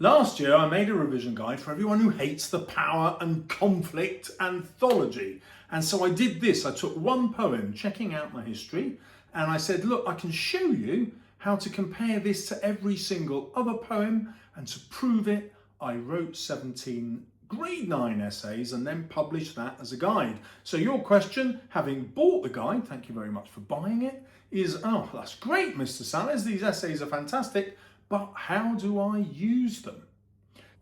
Last year I made a revision guide for everyone who hates the power and conflict anthology. And so I did this. I took one poem, Checking Out My History, and I said, look, I can show you how to compare this to every single other poem, and to prove it, I wrote 17 grade 9 essays and then published that as a guide. So your question, having bought the guide, thank you very much for buying it, is, oh, that's great, Mr. Sallers, these essays are fantastic, but how do I use them?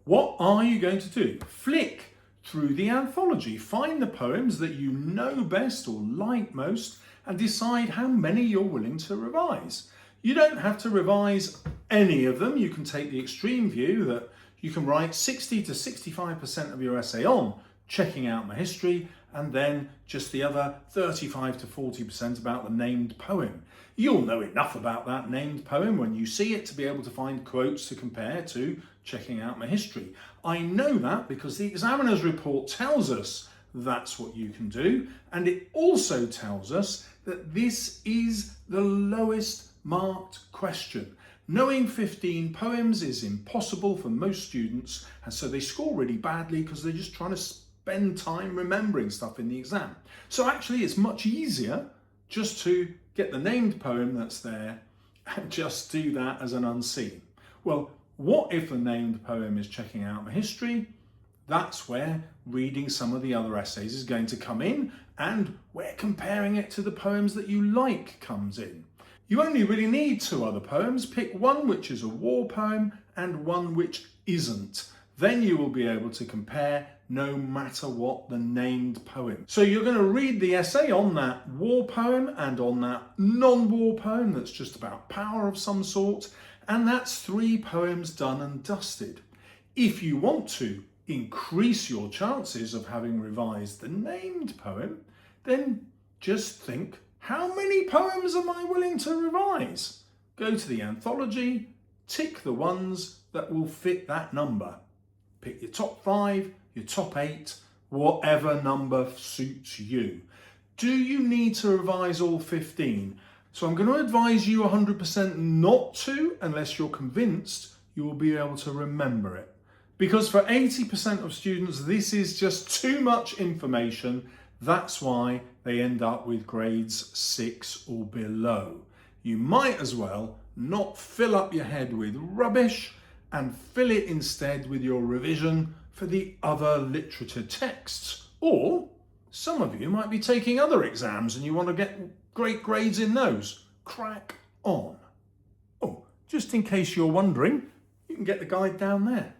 What are you going to do? Flick through the anthology, find the poems that you know best or like most, and decide how many you're willing to revise. You don't have to revise any of them. You can take the extreme view that you can write 60 to 65% of your essay on checking out my history, and then just the other 35 to 40% about the named poem. You'll know enough about that named poem when you see it to be able to find quotes to compare to checking out my history. I know that because the examiner's report tells us that's what you can do, and it also tells us that this is the lowest marked question. Knowing 15 poems is impossible for most students, and so they score really badly because they're just trying to spend time remembering stuff in the exam. So actually it's much easier just to get the named poem that's there and just do that as an unseen. Well, what if the named poem is checking out my history? That's where reading some of the other essays is going to come in, and where comparing it to the poems that you like comes in. You only really need 2 other poems. Pick one which is a war poem and one which isn't. Then you will be able to compare no matter what the named poem. So you're going to read the essay on that war poem and on that non-war poem that's just about power of some sort, and that's 3 poems done and dusted. If you want to increase your chances of having revised the named poem, then just think, how many poems am I willing to revise? Go to the anthology, tick the ones that will fit that number. Pick your top 5, your top 8, whatever number suits you. Do you need to revise all 15? So I'm going to advise you 100% not to, unless you're convinced you will be able to remember it. Because for 80% of students, this is just too much information. That's why they end up with grades 6 or below. You might as well not fill up your head with rubbish and fill it instead with your revision for the other literature texts. Or some of you might be taking other exams and you want to get great grades in those. Crack on. Oh, just in case you're wondering, you can get the guide down there.